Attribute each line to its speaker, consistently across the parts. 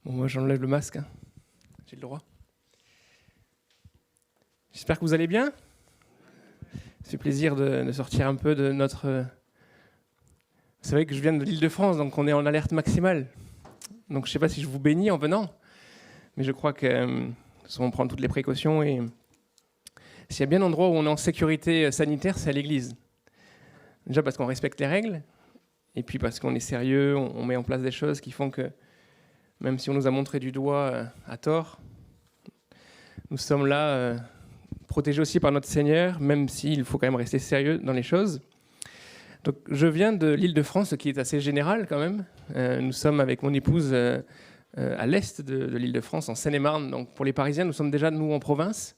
Speaker 1: Bon, moi, j'enlève le masque, hein. J'ai le droit. J'espère que vous allez bien. Ça fait plaisir de sortir un peu de notre... C'est vrai que je viens de l'Île-de-France, donc on est en alerte maximale. Donc je ne sais pas si je vous bénis en venant, mais je crois que on prend toutes les précautions. Et s'il y a bien un endroit où on est en sécurité sanitaire, c'est à l'église. Déjà parce qu'on respecte les règles, et puis parce qu'on est sérieux, on met en place des choses qui font que, même si on nous a montré du doigt à tort, nous sommes là protégés aussi par notre Seigneur, même s'il faut quand même rester sérieux dans les choses. Donc, je viens de l'Île-de-France, ce qui est assez général quand même. Nous sommes avec mon épouse à l'est de l'Île-de-France, en Seine-et-Marne. Donc pour les Parisiens, nous sommes déjà, nous, en province.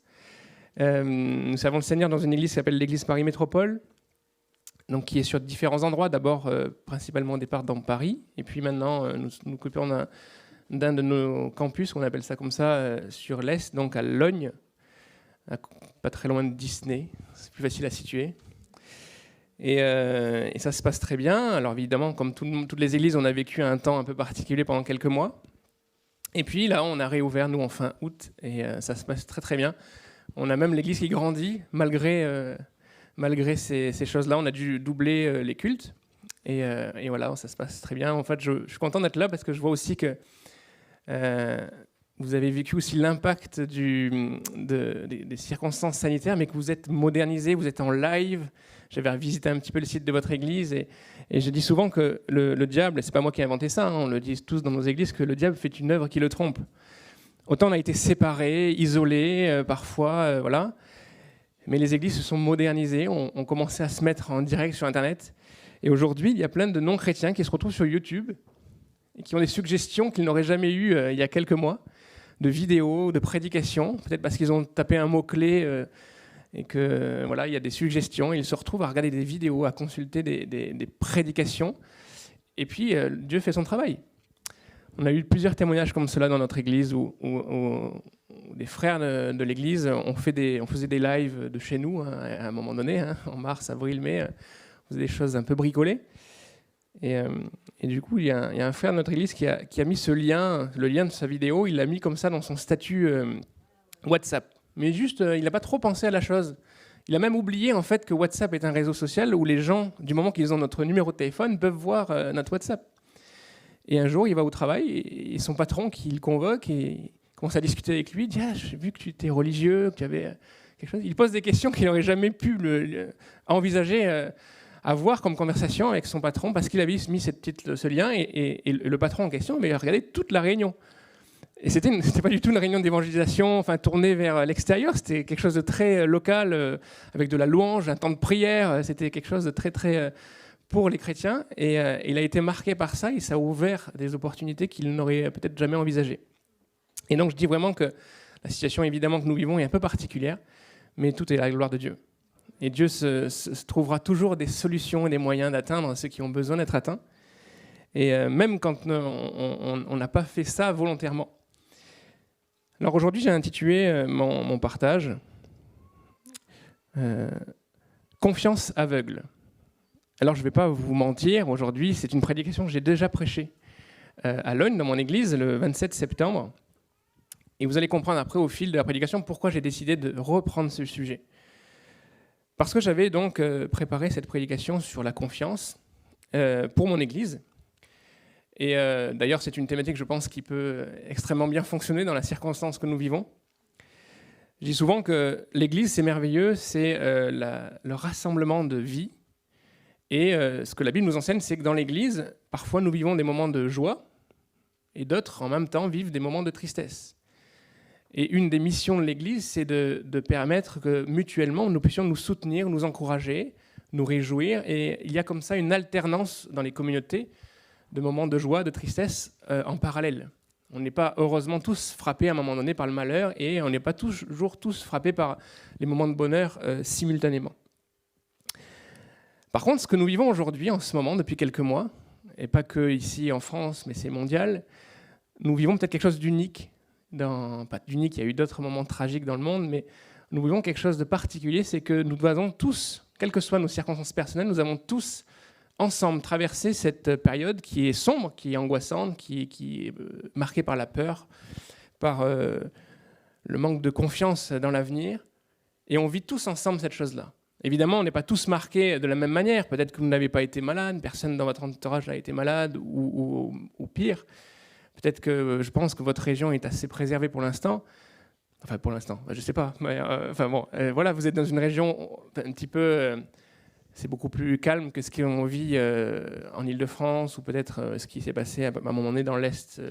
Speaker 1: Nous servons le Seigneur dans une église qui s'appelle l'église Paris Métropole, donc qui est sur différents endroits. D'abord, principalement au départ dans Paris. Et puis maintenant, nous nous occupons d'un de nos campus, on appelle ça comme ça, sur l'est, donc à Logne, pas très loin de Disney. C'est plus facile à situer. Et ça se passe très bien. Alors évidemment, comme toutes les églises, on a vécu un temps un peu particulier pendant quelques mois. Et puis là, on a réouvert, nous, en fin août, et ça se passe très très bien. On a même l'église qui grandit, malgré ces choses-là. On a dû doubler les cultes. Et voilà, ça se passe très bien. En fait, je suis content d'être là parce que je vois aussi que vous avez vécu aussi l'impact des circonstances sanitaires, mais que vous êtes modernisé, vous êtes en live. J'avais visité un petit peu le site de votre église et je dis souvent que le diable, et c'est pas moi qui ai inventé ça, hein, on le dit tous dans nos églises, que le diable fait une œuvre qui le trompe. Autant on a été séparés, isolés, parfois, voilà. Mais les églises se sont modernisées, ont commencé à se mettre en direct sur Internet. Et aujourd'hui, il y a plein de non-chrétiens qui se retrouvent sur YouTube et qui ont des suggestions qu'ils n'auraient jamais eues il y a quelques mois, de vidéos, de prédications, peut-être parce qu'ils ont tapé un mot-clé et que voilà, il y a des suggestions. Ils se retrouvent à regarder des vidéos, à consulter des prédications. Et puis, Dieu fait son travail. On a eu plusieurs témoignages comme cela dans notre église où des frères de l'église on faisait des lives de chez nous hein, à un moment donné, hein, en mars, avril, mai. On faisait des choses un peu bricolées. Et du coup, il y a un frère de notre église qui a mis ce lien, le lien de sa vidéo, il l'a mis comme ça dans son statut WhatsApp. Mais juste, il n'a pas trop pensé à la chose. Il a même oublié en fait que WhatsApp est un réseau social où les gens, du moment qu'ils ont notre numéro de téléphone, peuvent voir notre WhatsApp. Et un jour, il va au travail et son patron qui le convoque et commence à discuter avec lui, dit « Ah, j'ai vu que tu étais religieux, que tu avais quelque chose. » Il pose des questions qu'il n'aurait jamais pu envisager avoir comme conversation avec son patron parce qu'il avait mis ce lien et le patron en question, mais il a regardé toute la réunion. Et c'était pas du tout une réunion d'évangélisation, enfin tournée vers l'extérieur. C'était quelque chose de très local, avec de la louange, un temps de prière. C'était quelque chose de très très pour les chrétiens. Et il a été marqué par ça. Et ça a ouvert des opportunités qu'il n'aurait peut-être jamais envisagées. Et donc je dis vraiment que la situation évidemment que nous vivons est un peu particulière, mais tout est à la gloire de Dieu. Et Dieu se trouvera toujours des solutions et des moyens d'atteindre ceux qui ont besoin d'être atteints. Et même quand on n'a pas fait ça volontairement. Alors aujourd'hui, j'ai intitulé mon partage « Confiance aveugle ». Alors je ne vais pas vous mentir, aujourd'hui, c'est une prédication que j'ai déjà prêchée à Logne, dans mon église, le 27 septembre. Et vous allez comprendre après, au fil de la prédication, pourquoi j'ai décidé de reprendre ce sujet. Parce que j'avais donc préparé cette prédication sur la confiance pour mon église. Et d'ailleurs, c'est une thématique, je pense, qui peut extrêmement bien fonctionner dans la circonstance que nous vivons. Je dis souvent que l'Église, c'est merveilleux, c'est le rassemblement de vie. Et ce que la Bible nous enseigne, c'est que dans l'Église, parfois nous vivons des moments de joie, et d'autres, en même temps, vivent des moments de tristesse. Et une des missions de l'Église, c'est de permettre que mutuellement, nous puissions nous soutenir, nous encourager, nous réjouir. Et il y a comme ça une alternance dans les communautés, de moments de joie, de tristesse en parallèle. On n'est pas heureusement tous frappés à un moment donné par le malheur et on n'est pas toujours tous frappés par les moments de bonheur simultanément. Par contre, ce que nous vivons aujourd'hui, en ce moment, depuis quelques mois, et pas que ici en France, mais c'est mondial, nous vivons peut-être quelque chose d'unique. Pas d'unique, il y a eu d'autres moments tragiques dans le monde, mais nous vivons quelque chose de particulier, c'est que nous avons tous, quelles que soient nos circonstances personnelles, nous avons tous ensemble traverser cette période qui est sombre, qui est angoissante, qui est marquée par la peur, par le manque de confiance dans l'avenir. Et on vit tous ensemble cette chose-là. Évidemment, on n'est pas tous marqués de la même manière. Peut-être que vous n'avez pas été malade, personne dans votre entourage n'a été malade, ou pire. Peut-être que je pense que votre région est assez préservée pour l'instant. Enfin, pour l'instant, je ne sais pas. Mais, voilà, vous êtes dans une région un petit peu... c'est beaucoup plus calme que ce qu'on vit en Île-de-France ou peut-être ce qui s'est passé à un moment donné dans l'Est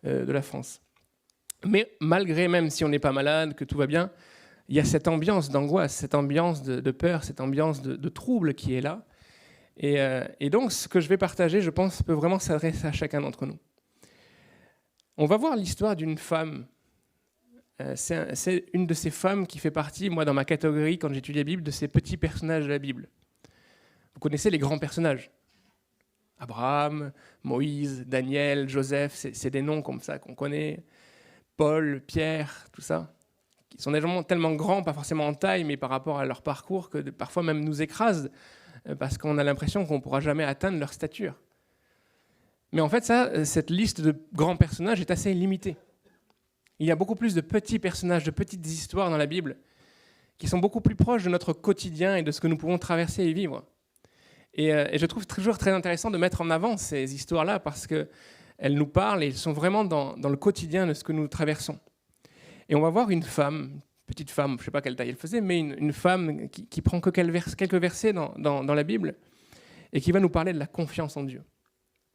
Speaker 1: de la France. Mais malgré, même si on n'est pas malade, que tout va bien, il y a cette ambiance d'angoisse, cette ambiance de peur, cette ambiance de trouble qui est là. Et donc, ce que je vais partager, je pense, peut vraiment s'adresser à chacun d'entre nous. On va voir l'histoire d'une femme. C'est une de ces femmes qui fait partie, moi, dans ma catégorie, quand j'étudie la Bible, de ces petits personnages de la Bible. Vous connaissez les grands personnages. Abraham, Moïse, Daniel, Joseph, c'est des noms comme ça qu'on connaît. Paul, Pierre, tout ça. Qui sont des gens tellement grands, pas forcément en taille, mais par rapport à leur parcours, que parfois même nous écrasent, parce qu'on a l'impression qu'on ne pourra jamais atteindre leur stature. Mais en fait, cette liste de grands personnages est assez limitée. Il y a beaucoup plus de petits personnages, de petites histoires dans la Bible qui sont beaucoup plus proches de notre quotidien et de ce que nous pouvons traverser et vivre. Et je trouve toujours très intéressant de mettre en avant ces histoires-là parce qu'elles nous parlent et elles sont vraiment dans le quotidien de ce que nous traversons. Et on va voir une femme, petite femme, je ne sais pas quelle taille elle faisait, mais une femme qui prend que quelques versets dans la Bible et qui va nous parler de la confiance en Dieu.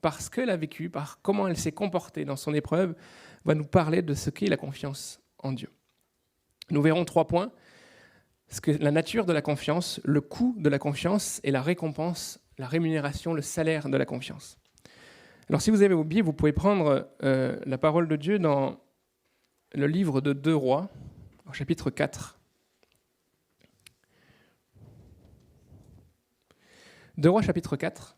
Speaker 1: Parce qu'elle a vécu, par comment elle s'est comportée dans son épreuve, va nous parler de ce qu'est la confiance en Dieu. Nous verrons 3 points. La nature de la confiance, le coût de la confiance et la récompense, la rémunération, le salaire de la confiance. Alors si vous avez vos Bibles, vous pouvez prendre la parole de Dieu dans le livre de 2 Rois, au chapitre 4. 2 Rois, chapitre 4.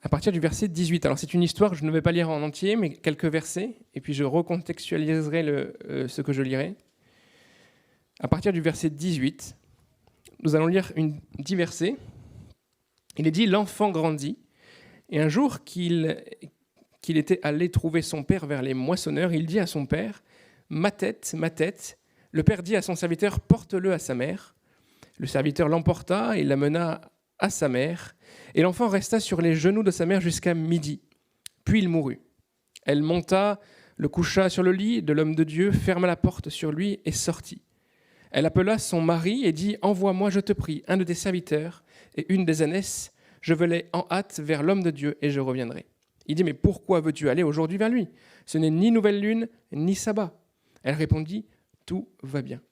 Speaker 1: À partir du verset 18. Alors c'est une histoire que je ne vais pas lire en entier, mais quelques versets, et puis je recontextualiserai ce que je lirai. À partir du verset 18, nous allons lire 10 versets. Il est dit « L'enfant grandit, et un jour qu'il était allé trouver son père vers les moissonneurs, il dit à son père « Ma tête, ma tête !» Le père dit à son serviteur « Porte-le à sa mère ». Le serviteur l'emporta et l'amena à sa mère, et l'enfant resta sur les genoux de sa mère jusqu'à midi. Puis il mourut. Elle monta, le coucha sur le lit de l'homme de Dieu, ferma la porte sur lui et sortit. Elle appela son mari et dit « Envoie-moi, je te prie, un de tes serviteurs et une des ânesses. Je veux aller en hâte vers l'homme de Dieu et je reviendrai. » Il dit « Mais pourquoi veux-tu aller aujourd'hui vers lui? Ce n'est ni nouvelle lune, ni sabbat. » Elle répondit « Tout va bien. »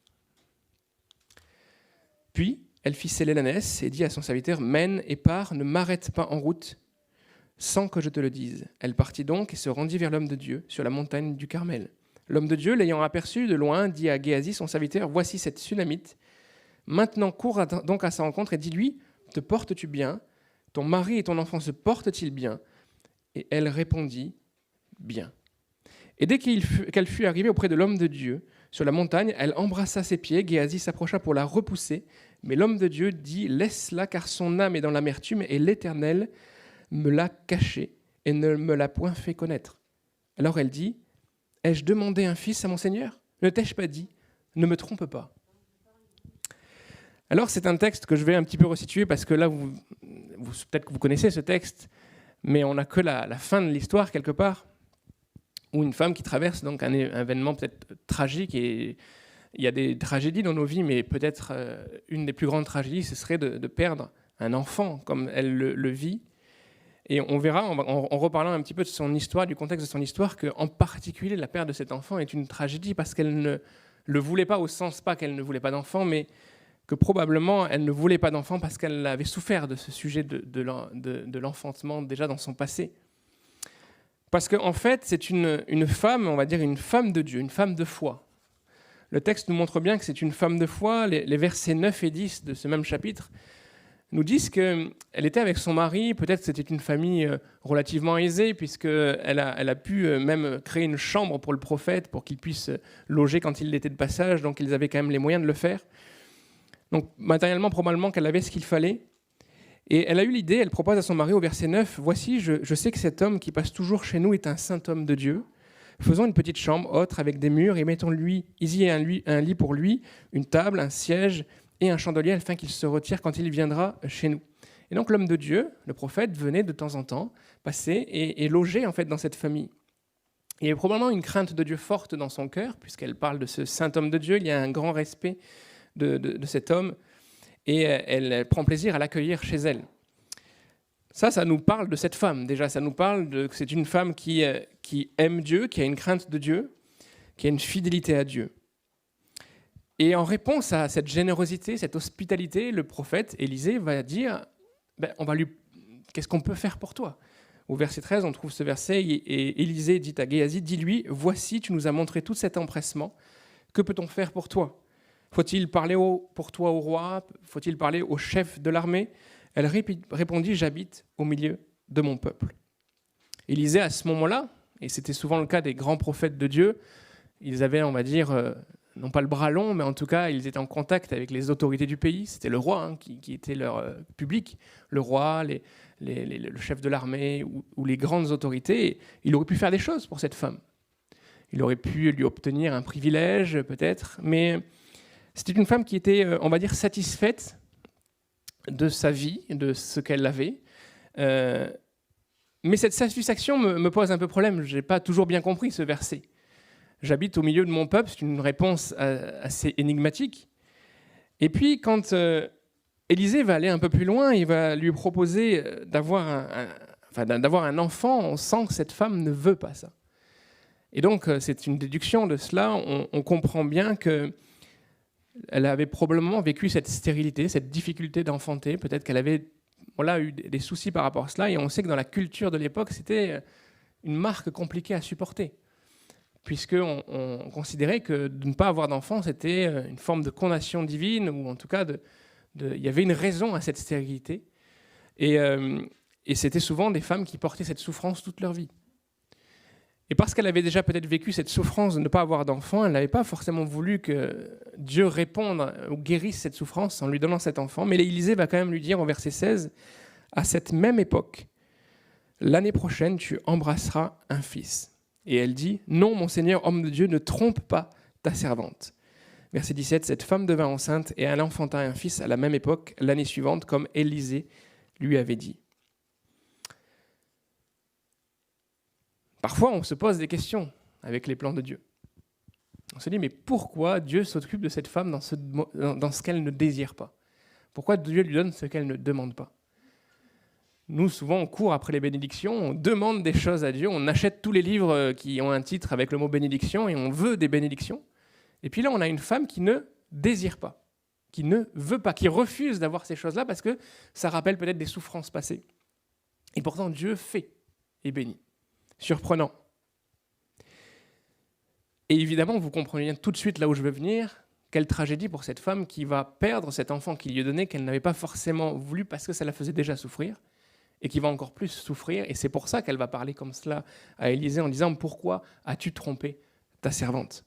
Speaker 1: Puis elle fit sceller l'ânesse et dit à son serviteur « Mène et pars, ne m'arrête pas en route, sans que je te le dise. » Elle partit donc et se rendit vers l'homme de Dieu sur la montagne du Carmel. L'homme de Dieu, l'ayant aperçu de loin, dit à Géasi, son serviteur, « Voici cette Sunamite. Maintenant cours donc à sa rencontre et dis-lui, te portes-tu bien? Ton mari et ton enfant se portent-ils bien? » Et elle répondit, « Bien. » Et dès qu'elle fut arrivée auprès de l'homme de Dieu, sur la montagne, elle embrassa ses pieds. Géasi s'approcha pour la repousser, mais l'homme de Dieu dit, « Laisse-la, car son âme est dans l'amertume, et l'Éternel me l'a cachée et ne me l'a point fait connaître. » Alors elle dit, « Ai-je demandé un fils à mon Seigneur? Ne t'ai-je pas dit? Ne me trompe pas. » Alors c'est un texte que je vais un petit peu resituer, parce que là, peut-être que vous connaissez ce texte, mais on n'a que la fin de l'histoire quelque part, où une femme qui traverse donc un événement peut-être tragique, et il y a des tragédies dans nos vies, mais peut-être une des plus grandes tragédies, ce serait de perdre un enfant comme elle le vit. Et on verra, en reparlant un petit peu de son histoire, du contexte de son histoire, qu'en particulier la perte de cet enfant est une tragédie parce qu'elle ne le voulait pas, au sens pas qu'elle ne voulait pas d'enfant, mais que probablement elle ne voulait pas d'enfant parce qu'elle avait souffert de ce sujet de l'enfantement déjà dans son passé. Parce qu'en fait, c'est une femme, on va dire une femme de Dieu, une femme de foi. Le texte nous montre bien que c'est une femme de foi. Les versets 9 et 10 de ce même chapitre nous disent qu'elle était avec son mari. Peut-être que c'était une famille relativement aisée, puisqu'elle a pu même créer une chambre pour le prophète, pour qu'il puisse loger quand il était de passage. Donc ils avaient quand même les moyens de le faire. Donc matériellement, probablement qu'elle avait ce qu'il fallait. Et elle a eu l'idée, elle propose à son mari au verset 9, « Voici, je sais que cet homme qui passe toujours chez nous est un saint homme de Dieu. Faisons une petite chambre haute avec des murs et mettons-lui ici un lit pour lui, une table, un siège et un chandelier afin qu'il se retire quand il viendra chez nous. » Et donc l'homme de Dieu, le prophète, venait de temps en temps passer et loger en fait dans cette famille. Il y avait probablement une crainte de Dieu forte dans son cœur, puisqu'elle parle de ce saint homme de Dieu. Il y a un grand respect de cet homme et elle prend plaisir à l'accueillir chez elle. Ça nous parle de cette femme. Déjà, ça nous parle que c'est une femme qui aime Dieu, qui a une crainte de Dieu, qui a une fidélité à Dieu. Et en réponse à cette générosité, cette hospitalité, le prophète Élisée va dire qu'est-ce qu'on peut faire pour toi ? Au verset 13, on trouve ce verset, et Élisée dit à Géasi, « Dis-lui, voici, tu nous as montré tout cet empressement, que peut-on faire pour toi ? Faut-il parler pour toi au roi ? Faut-il parler au chef de l'armée ?» Elle répondit, « J'habite au milieu de mon peuple. » Élisée, à ce moment-là, et c'était souvent le cas des grands prophètes de Dieu, ils avaient, on va dire, non pas le bras long, mais en tout cas, ils étaient en contact avec les autorités du pays. C'était le roi qui était leur public, le roi, le chef de l'armée ou les grandes autorités. Et il aurait pu faire des choses pour cette femme. Il aurait pu lui obtenir un privilège, peut-être, mais c'était une femme qui était, on va dire, satisfaite de sa vie, de ce qu'elle avait. Mais cette satisfaction me pose un peu problème. Je n'ai pas toujours bien compris ce verset. J'habite au milieu de mon peuple, c'est une réponse assez énigmatique. Et puis, quand Élisée va aller un peu plus loin, il va lui proposer d'avoir un enfant, on sent que cette femme ne veut pas ça. Et donc, c'est une déduction de cela. On comprend bien qu'elle avait probablement vécu cette stérilité, cette difficulté d'enfanter. Peut-être qu'elle avait eu des soucis par rapport à cela. Et on sait que dans la culture de l'époque, c'était une marque compliquée à supporter, puisqu'on considérait que de ne pas avoir d'enfant, c'était une forme de condamnation divine, ou en tout cas, il y avait une raison à cette stérilité. Et c'était souvent des femmes qui portaient cette souffrance toute leur vie. Et parce qu'elle avait déjà peut-être vécu cette souffrance de ne pas avoir d'enfant, elle n'avait pas forcément voulu que Dieu réponde ou guérisse cette souffrance en lui donnant cet enfant. Mais Élisée va quand même lui dire au verset 16, « À cette même époque, l'année prochaine, tu embrasseras un fils. » Et elle dit, « Non, mon Seigneur, homme de Dieu, ne trompe pas ta servante. » Verset 17, « Cette femme devint enceinte et elle enfanta un fils à la même époque, l'année suivante, comme Élisée lui avait dit. » Parfois, on se pose des questions avec les plans de Dieu. On se dit, mais pourquoi Dieu s'occupe de cette femme dans ce qu'elle ne désire pas ? Pourquoi Dieu lui donne ce qu'elle ne demande pas ? Nous, souvent, on court après les bénédictions, on demande des choses à Dieu, on achète tous les livres qui ont un titre avec le mot bénédiction et on veut des bénédictions. Et puis là, on a une femme qui ne désire pas, qui ne veut pas, qui refuse d'avoir ces choses-là parce que ça rappelle peut-être des souffrances passées. Et pourtant, Dieu fait et bénit. Surprenant. Et évidemment, vous comprenez bien tout de suite là où je veux venir, quelle tragédie pour cette femme qui va perdre cet enfant qu'il lui est donné, qu'elle n'avait pas forcément voulu parce que ça la faisait déjà souffrir, et qui va encore plus souffrir. Et c'est pour ça qu'elle va parler comme cela à Élisée en disant « Pourquoi as-tu trompé ta servante ?»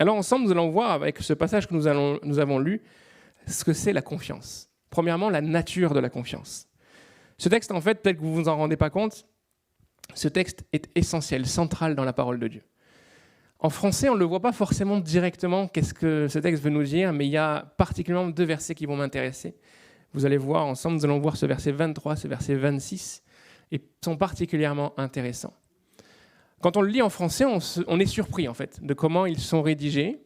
Speaker 1: Alors ensemble, nous allons voir avec ce passage que nous avons lu ce que c'est la confiance. Premièrement, la nature de la confiance. Ce texte, en fait, peut-être que vous ne vous en rendez pas compte, ce texte est essentiel, central dans la parole de Dieu. En français, on ne le voit pas forcément directement, qu'est-ce que ce texte veut nous dire, mais il y a particulièrement 2 versets qui vont m'intéresser. Vous allez voir ensemble, nous allons voir ce verset 23, ce verset 26, et sont particulièrement intéressants. Quand on le lit en français, on est surpris en fait de comment ils sont rédigés,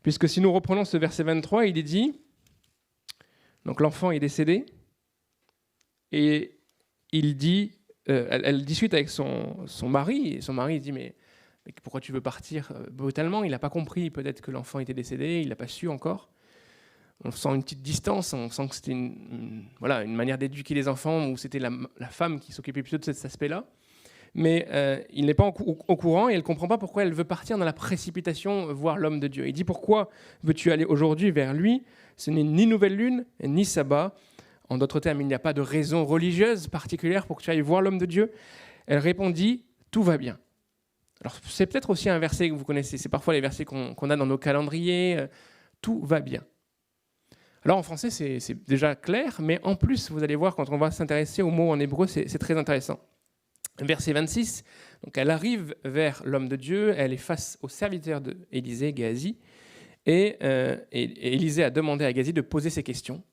Speaker 1: puisque si nous reprenons ce verset 23, il est dit, donc l'enfant est décédé, et il dit, elle discute avec son mari, et son mari dit mais pourquoi tu veux partir brutalement ? Il n'a pas compris peut-être que l'enfant était décédé, il n'a pas su encore. On sent une petite distance, on sent que c'était une manière d'éduquer les enfants, où c'était la femme qui s'occupait plutôt de cet aspect-là. Mais il n'est pas au courant et elle ne comprend pas pourquoi elle veut partir dans la précipitation voir l'homme de Dieu. Il dit, pourquoi veux-tu aller aujourd'hui vers lui ? Ce n'est ni nouvelle lune, ni sabbat. En d'autres termes, il n'y a pas de raison religieuse particulière pour que tu ailles voir l'homme de Dieu. Elle répondit, tout va bien. Alors c'est peut-être aussi un verset que vous connaissez, c'est parfois les versets qu'on a dans nos calendriers, tout va bien. Alors en français, c'est déjà clair, mais en plus, vous allez voir, quand on va s'intéresser aux mots en hébreu, c'est très intéressant. Verset 26, donc elle arrive vers l'homme de Dieu, elle est face au serviteur d'Élisée, Géasi, et Élisée a demandé à Géasi de poser ses questions.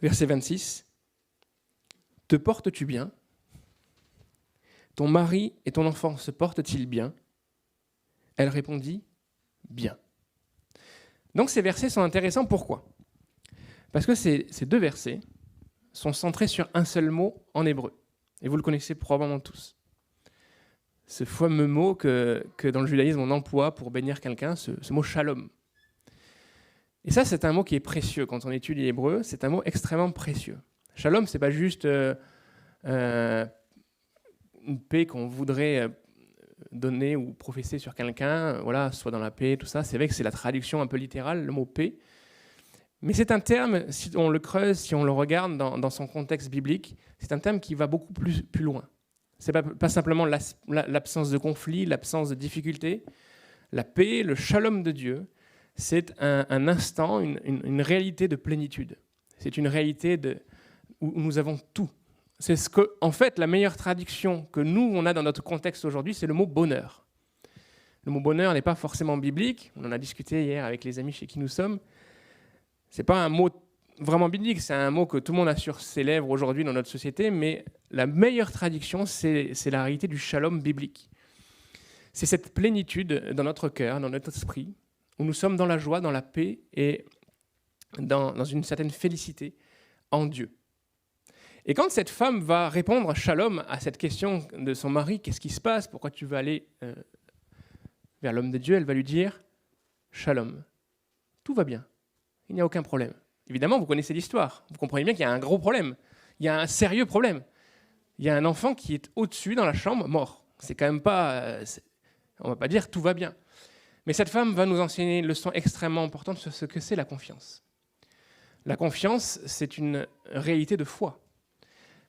Speaker 1: Verset 26, « Te portes-tu bien ? Ton mari et ton enfant se portent-ils bien ? » Elle répondit, « Bien. » Donc ces versets sont intéressants, pourquoi ? Parce que ces deux versets sont centrés sur un seul mot en hébreu. Et vous le connaissez probablement tous. Ce fameux mot que dans le judaïsme on emploie pour bénir quelqu'un, ce mot shalom. Et ça, c'est un mot qui est précieux. Quand on étudie l'hébreu, c'est un mot extrêmement précieux. Shalom, c'est pas juste une paix qu'on voudrait donner ou professer sur quelqu'un, voilà, soit dans la paix, tout ça. C'est vrai que c'est la traduction un peu littérale, le mot paix. Mais c'est un terme, si on le creuse, si on le regarde dans son contexte biblique, c'est un terme qui va beaucoup plus loin. Ce n'est pas simplement l'absence de conflit, l'absence de difficulté. La paix, le shalom de Dieu, c'est un instant, une réalité de plénitude. C'est une réalité où nous avons tout. C'est ce que, en fait, la meilleure traduction que nous, on a dans notre contexte aujourd'hui, c'est le mot bonheur. Le mot bonheur n'est pas forcément biblique. On en a discuté hier avec les amis chez qui nous sommes. Ce n'est pas un mot vraiment biblique, c'est un mot que tout le monde a sur ses lèvres aujourd'hui dans notre société, mais la meilleure traduction, c'est la réalité du shalom biblique. C'est cette plénitude dans notre cœur, dans notre esprit, où nous sommes dans la joie, dans la paix et dans une certaine félicité en Dieu. Et quand cette femme va répondre shalom à cette question de son mari, qu'est-ce qui se passe, pourquoi tu veux aller vers l'homme de Dieu, elle va lui dire shalom, tout va bien. Il n'y a aucun problème. Évidemment, vous connaissez l'histoire. Vous comprenez bien qu'il y a un gros problème. Il y a un sérieux problème. Il y a un enfant qui est au-dessus dans la chambre, mort. C'est quand même pas... on ne va pas dire tout va bien. Mais cette femme va nous enseigner une leçon extrêmement importante sur ce que c'est la confiance. La confiance, c'est une réalité de foi.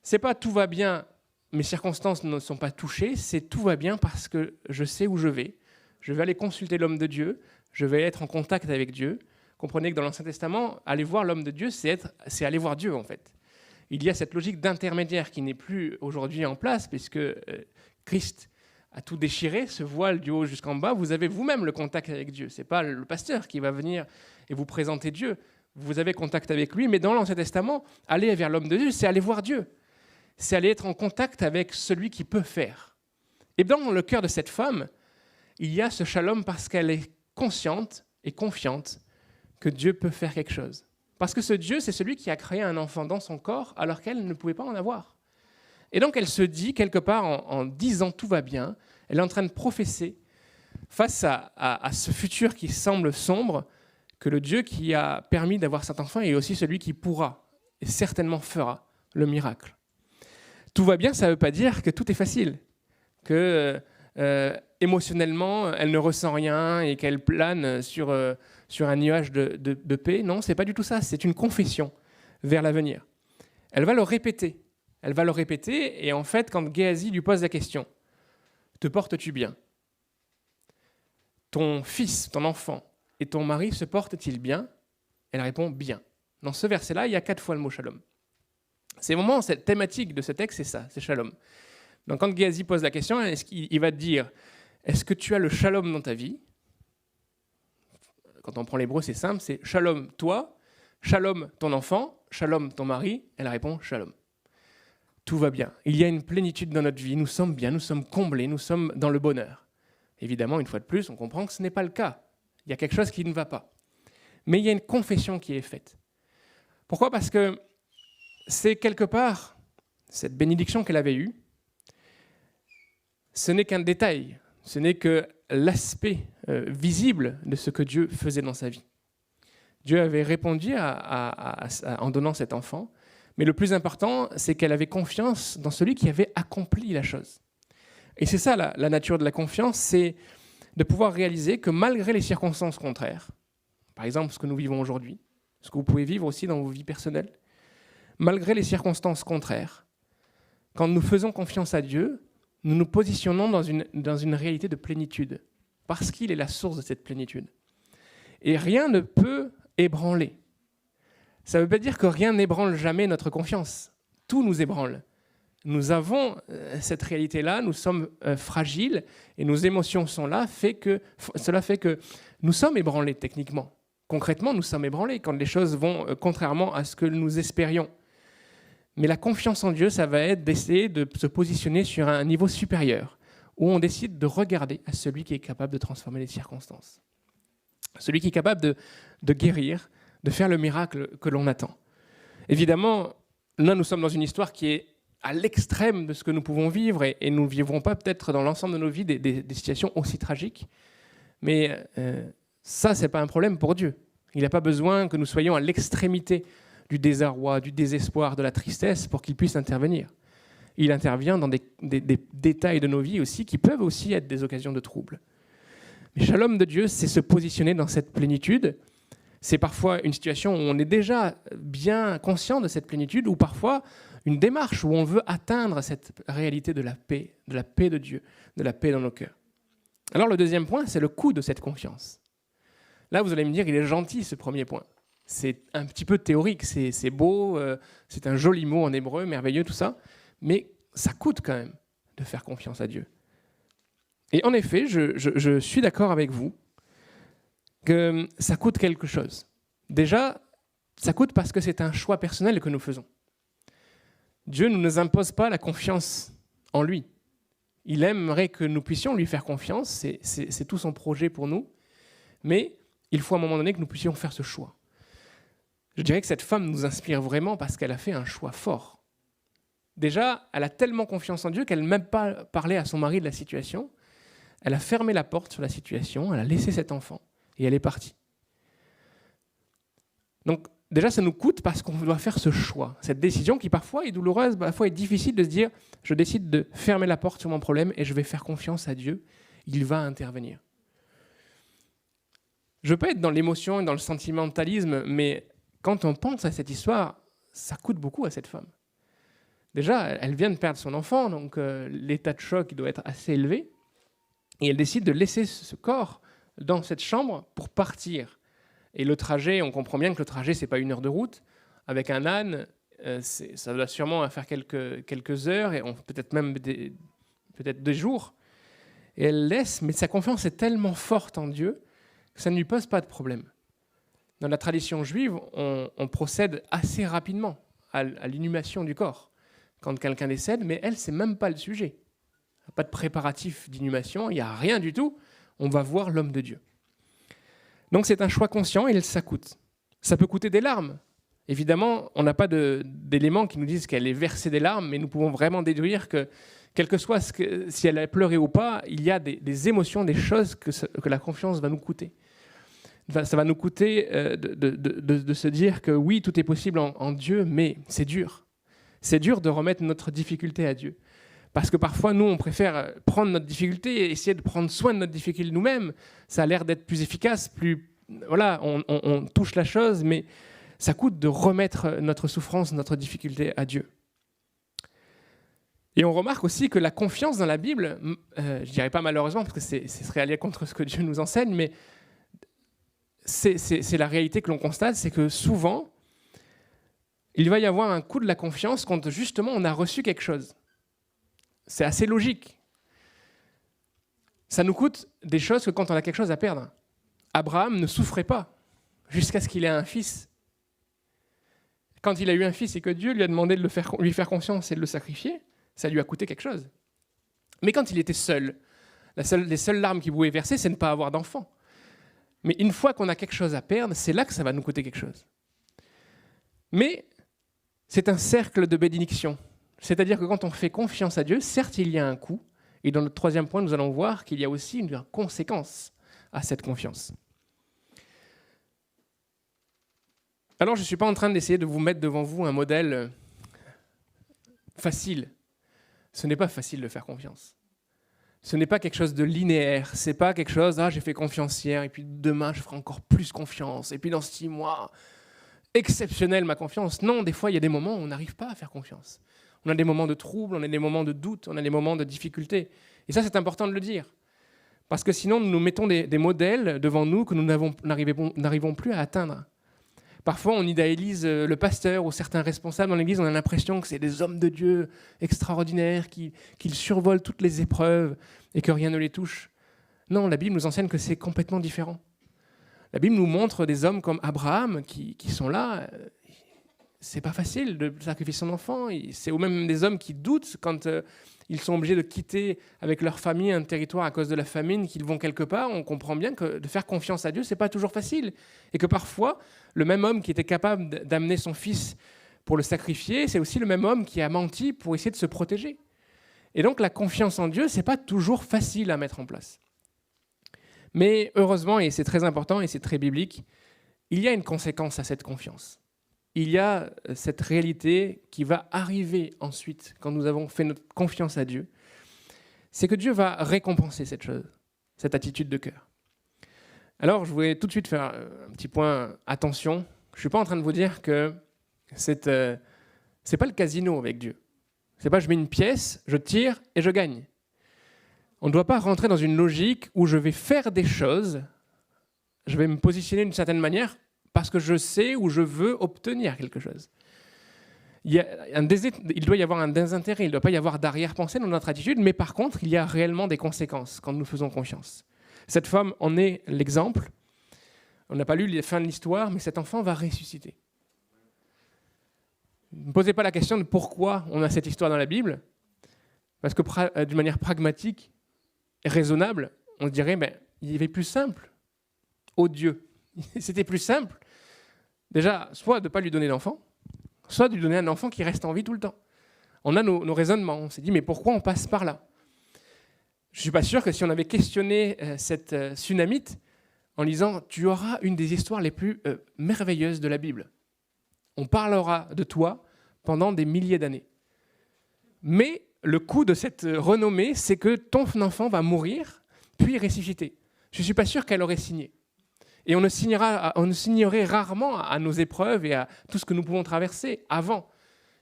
Speaker 1: C'est pas tout va bien, mes circonstances ne sont pas touchées, c'est tout va bien parce que je sais où je vais. Je vais aller consulter l'homme de Dieu, je vais être en contact avec Dieu. Comprenez que dans l'Ancien Testament, aller voir l'homme de Dieu, c'est aller voir Dieu, en fait. Il y a cette logique d'intermédiaire qui n'est plus aujourd'hui en place, puisque Christ a tout déchiré, ce voile du haut jusqu'en bas. Vous avez vous-même le contact avec Dieu. Ce n'est pas le pasteur qui va venir et vous présenter Dieu. Vous avez contact avec lui, mais dans l'Ancien Testament, aller vers l'homme de Dieu, c'est aller voir Dieu. C'est aller être en contact avec celui qui peut faire. Et dans le cœur de cette femme, il y a ce shalom parce qu'elle est consciente et confiante que Dieu peut faire quelque chose. Parce que ce Dieu, c'est celui qui a créé un enfant dans son corps alors qu'elle ne pouvait pas en avoir. Et donc elle se dit, quelque part, en disant tout va bien, elle est en train de professer face à ce futur qui semble sombre, que le Dieu qui a permis d'avoir cet enfant est aussi celui qui pourra et certainement fera le miracle. Tout va bien, ça ne veut pas dire que tout est facile, que émotionnellement, elle ne ressent rien et qu'elle plane sur un nuage de paix. Non, ce n'est pas du tout ça. C'est une confession vers l'avenir. Elle va le répéter. Elle va le répéter. Et en fait, quand Géasi lui pose la question, « Te portes-tu bien ? Ton fils, ton enfant et ton mari se portent-ils bien ?» Elle répond « Bien ». Dans ce verset-là, il y a 4 fois le mot « shalom ». C'est vraiment cette thématique de ce texte, c'est ça, c'est « shalom ». Donc quand Géasi pose la question, il va te dire « Est-ce que tu as le shalom dans ta vie ?» Quand on prend l'hébreu, c'est simple, c'est « shalom toi »,« shalom ton enfant »,« shalom ton mari ». Elle répond « shalom ». Tout va bien. Il y a une plénitude dans notre vie, nous sommes bien, nous sommes comblés, nous sommes dans le bonheur. Évidemment, une fois de plus, on comprend que ce n'est pas le cas. Il y a quelque chose qui ne va pas. Mais il y a une confession qui est faite. Pourquoi ? Parce que c'est quelque part, cette bénédiction qu'elle avait eue, ce n'est qu'un détail, ce n'est que l'aspect visible de ce que Dieu faisait dans sa vie. Dieu avait répondu en donnant cet enfant, mais le plus important, c'est qu'elle avait confiance dans celui qui avait accompli la chose. Et c'est ça la nature de la confiance, c'est de pouvoir réaliser que malgré les circonstances contraires, par exemple ce que nous vivons aujourd'hui, ce que vous pouvez vivre aussi dans vos vies personnelles, malgré les circonstances contraires, quand nous faisons confiance à Dieu, nous nous positionnons dans une réalité de plénitude, parce qu'il est la source de cette plénitude. Et rien ne peut ébranler, Ça ne veut pas dire que rien n'ébranle jamais notre confiance. Tout nous ébranle. Nous avons cette réalité-là, nous sommes fragiles et nos émotions sont là, cela fait que nous sommes ébranlés techniquement. Concrètement, nous sommes ébranlés quand les choses vont contrairement à ce que nous espérions. Mais la confiance en Dieu, ça va être d'essayer de se positionner sur un niveau supérieur, où on décide de regarder à celui qui est capable de transformer les circonstances. Celui qui est capable de guérir, de faire le miracle que l'on attend. Évidemment, là, nous sommes dans une histoire qui est à l'extrême de ce que nous pouvons vivre, et nous ne vivrons pas peut-être dans l'ensemble de nos vies des situations aussi tragiques. Mais ça, ce n'est pas un problème pour Dieu. Il n'a pas besoin que nous soyons à l'extrémité du désarroi, du désespoir, de la tristesse pour qu'il puisse intervenir. Il intervient dans des détails de nos vies aussi qui peuvent aussi être des occasions de trouble. Mais Shalom de Dieu, c'est se positionner dans cette plénitude. C'est parfois une situation où on est déjà bien conscient de cette plénitude, ou parfois une démarche où on veut atteindre cette réalité de la paix de Dieu, de la paix dans nos cœurs. Alors le deuxième point, c'est le coût de cette confiance. Là, vous allez me dire, il est gentil ce premier point. C'est un petit peu théorique, c'est beau, c'est un joli mot en hébreu, merveilleux, tout ça, mais ça coûte quand même de faire confiance à Dieu. Et en effet, je suis d'accord avec vous que ça coûte quelque chose. Déjà, ça coûte parce que c'est un choix personnel que nous faisons. Dieu ne nous impose pas la confiance en lui. Il aimerait que nous puissions lui faire confiance, c'est tout son projet pour nous, mais il faut à un moment donné que nous puissions faire ce choix. Je dirais que cette femme nous inspire vraiment parce qu'elle a fait un choix fort. Déjà, elle a tellement confiance en Dieu qu'elle n'a même pas parlé à son mari de la situation. Elle a fermé la porte sur la situation, elle a laissé cet enfant et elle est partie. Donc déjà, ça nous coûte parce qu'on doit faire ce choix, cette décision qui parfois est douloureuse, parfois est difficile de se dire « je décide de fermer la porte sur mon problème et je vais faire confiance à Dieu, il va intervenir ». Je peux être dans l'émotion et dans le sentimentalisme, mais quand on pense à cette histoire, ça coûte beaucoup à cette femme. Déjà, elle vient de perdre son enfant, donc l'état de choc doit être assez élevé. Et elle décide de laisser ce corps dans cette chambre pour partir. Et le trajet, on comprend bien que le trajet, ce n'est pas 1 heure de route. Avec un âne, ça doit sûrement faire quelques heures, et peut-être même peut-être 2 jours. Et elle laisse, mais sa confiance est tellement forte en Dieu que ça ne lui pose pas de problème. Dans la tradition juive, on procède assez rapidement à l'inhumation du corps quand quelqu'un décède, mais elle, c'est même pas le sujet. Il n'y a pas de préparatif d'inhumation, il n'y a rien du tout. On va voir l'homme de Dieu. Donc c'est un choix conscient et ça coûte. Ça peut coûter des larmes. Évidemment, on n'a pas d'éléments qui nous disent qu'elle est versée des larmes, mais nous pouvons vraiment déduire que, quel que soit si elle a pleuré ou pas, il y a des émotions, des choses que la confiance va nous coûter. Ça va nous coûter de se dire que oui, tout est possible en Dieu, mais c'est dur. C'est dur de remettre notre difficulté à Dieu. Parce que parfois, nous, on préfère prendre notre difficulté et essayer de prendre soin de notre difficulté nous-mêmes. Ça a l'air d'être plus efficace, voilà, on touche la chose, mais ça coûte de remettre notre souffrance, notre difficulté à Dieu. Et on remarque aussi que la confiance dans la Bible, je ne dirais pas malheureusement, parce que ce serait aller contre ce que Dieu nous enseigne, mais c'est la réalité que l'on constate, c'est que souvent, il va y avoir un coup de la confiance quand justement on a reçu quelque chose. C'est assez logique. Ça nous coûte des choses que quand on a quelque chose à perdre. Abraham ne souffrait pas jusqu'à ce qu'il ait un fils. Quand il a eu un fils et que Dieu lui a demandé de lui faire confiance et de le sacrifier, ça lui a coûté quelque chose. Mais quand il était seul, les seules larmes qu'il pouvait verser, c'est ne pas avoir d'enfant. Mais une fois qu'on a quelque chose à perdre, c'est là que ça va nous coûter quelque chose. Mais c'est un cercle de bénédiction. C'est-à-dire que quand on fait confiance à Dieu, certes, il y a un coût. Et dans notre troisième point, nous allons voir qu'il y a aussi une conséquence à cette confiance. Alors, je ne suis pas en train d'essayer de vous mettre devant vous un modèle facile. Ce n'est pas facile de faire confiance. Ce n'est pas quelque chose de linéaire. Ce n'est pas quelque chose, j'ai fait confiance hier, et puis demain, je ferai encore plus confiance. Et puis dans 6 mois, exceptionnel ma confiance. Non, des fois, il y a des moments où on n'arrive pas à faire confiance. On a des moments de trouble, on a des moments de doute, on a des moments de difficulté. Et ça, c'est important de le dire. Parce que sinon, nous mettons des modèles devant nous que nous n'arrivons plus à atteindre. Parfois, on idéalise le pasteur ou certains responsables dans l'Église. On a l'impression que c'est des hommes de Dieu extraordinaires, qu'ils survolent toutes les épreuves et que rien ne les touche. Non, la Bible nous enseigne que c'est complètement différent. La Bible nous montre des hommes comme Abraham qui sont là. C'est pas facile de sacrifier son enfant. C'est même des hommes qui doutent quand ils sont obligés de quitter avec leur famille un territoire à cause de la famine, qu'ils vont quelque part. On comprend bien que de faire confiance à Dieu, c'est pas toujours facile. Et que parfois, le même homme qui était capable d'amener son fils pour le sacrifier, c'est aussi le même homme qui a menti pour essayer de se protéger. Et donc la confiance en Dieu, c'est pas toujours facile à mettre en place. Mais heureusement, et c'est très important et c'est très biblique, il y a une conséquence à cette confiance. Il y a cette réalité qui va arriver ensuite, quand nous avons fait notre confiance à Dieu, c'est que Dieu va récompenser cette chose, cette attitude de cœur. Alors, je voulais tout de suite faire un petit point, attention, je ne suis pas en train de vous dire que c'est pas le casino avec Dieu. C'est pas je mets une pièce, je tire et je gagne. On ne doit pas rentrer dans une logique où je vais faire des choses, je vais me positionner d'une certaine manière parce que je sais ou je veux obtenir quelque chose. Il doit y avoir un désintérêt, il ne doit pas y avoir d'arrière-pensée dans notre attitude, mais par contre, il y a réellement des conséquences quand nous faisons confiance. Cette femme en est l'exemple. On n'a pas lu les fins de l'histoire, mais cet enfant va ressusciter. Ne me posez pas la question de pourquoi on a cette histoire dans la Bible, parce que d'une manière pragmatique et raisonnable, on se dirait, il y avait plus simple. Oh Dieu, c'était plus simple. Déjà, soit de ne pas lui donner d'enfant, soit de lui donner un enfant qui reste en vie tout le temps. On a nos raisonnements. On s'est dit, mais pourquoi on passe par là? Je ne suis pas sûr que si on avait questionné cette Sunamite en lisant « Tu auras une des histoires les plus merveilleuses de la Bible. On parlera de toi pendant des milliers d'années. » Mais le coût de cette renommée, c'est que ton enfant va mourir, puis ressusciter. Je ne suis pas sûr qu'elle aurait signé. Et on ne signerait rarement à nos épreuves et à tout ce que nous pouvons traverser avant.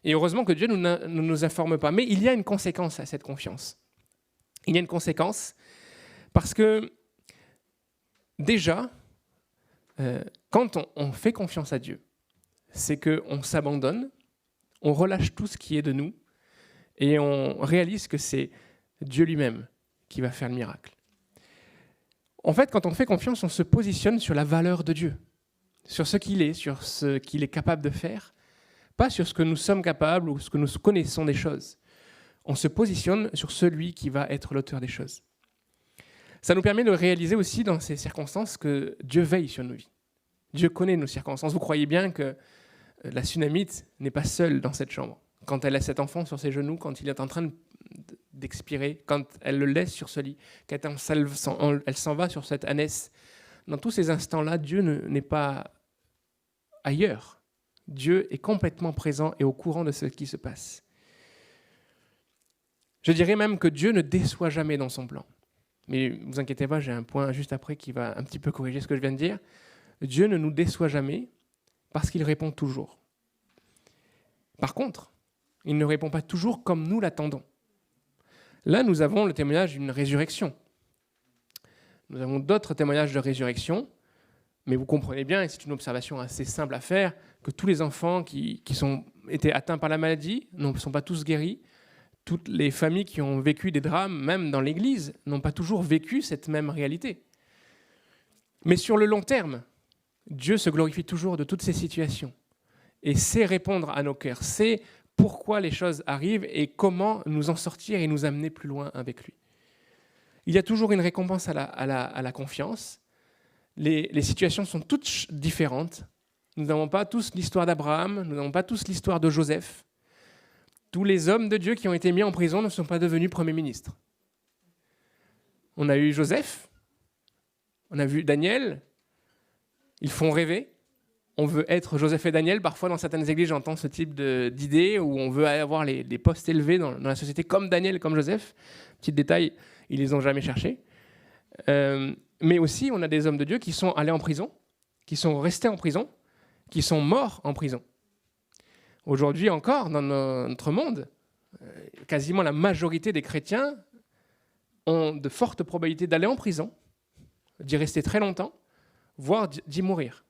Speaker 1: Et heureusement que Dieu ne nous informe pas. Mais il y a une conséquence à cette confiance. Il y a une conséquence parce que déjà, quand on fait confiance à Dieu, c'est qu'on s'abandonne, on relâche tout ce qui est de nous et on réalise que c'est Dieu lui-même qui va faire le miracle. En fait, quand on fait confiance, on se positionne sur la valeur de Dieu, sur ce qu'il est, sur ce qu'il est capable de faire, pas sur ce que nous sommes capables ou ce que nous connaissons des choses. On se positionne sur celui qui va être l'auteur des choses. Ça nous permet de réaliser aussi dans ces circonstances que Dieu veille sur nos vies. Dieu connaît nos circonstances. Vous croyez bien que la Sunamite n'est pas seule dans cette chambre. Quand elle a cet enfant sur ses genoux, quand il est en train d'expirer, quand elle le laisse sur ce lit, quand elle s'en va sur cette ânesse, dans tous ces instants-là, Dieu n'est pas ailleurs. Dieu est complètement présent et au courant de ce qui se passe. Je dirais même que Dieu ne déçoit jamais dans son plan. Mais ne vous inquiétez pas, j'ai un point juste après qui va un petit peu corriger ce que je viens de dire. Dieu ne nous déçoit jamais parce qu'il répond toujours. Par contre, il ne répond pas toujours comme nous l'attendons. Là, nous avons le témoignage d'une résurrection. Nous avons d'autres témoignages de résurrection, mais vous comprenez bien, et c'est une observation assez simple à faire, que tous les enfants qui ont été atteints par la maladie ne sont pas tous guéris. Toutes les familles qui ont vécu des drames, même dans l'Église, n'ont pas toujours vécu cette même réalité. Mais sur le long terme, Dieu se glorifie toujours de toutes ces situations et sait répondre à nos cœurs, sait pourquoi les choses arrivent et comment nous en sortir et nous amener plus loin avec lui. Il y a toujours une récompense à la confiance. Les situations sont toutes différentes. Nous n'avons pas tous l'histoire d'Abraham, nous n'avons pas tous l'histoire de Joseph. Tous les hommes de Dieu qui ont été mis en prison ne sont pas devenus premiers ministres. On a eu Joseph, on a vu Daniel, ils font rêver. On veut être Joseph et Daniel. Parfois, dans certaines églises, j'entends ce type d'idée où on veut avoir les postes élevés dans la société comme Daniel, comme Joseph. Petit détail, ils les ont jamais cherchés. Mais aussi, on a des hommes de Dieu qui sont allés en prison, qui sont restés en prison, qui sont morts en prison. Aujourd'hui encore, dans notre monde, quasiment la majorité des chrétiens ont de fortes probabilités d'aller en prison, d'y rester très longtemps, voire d'y mourir.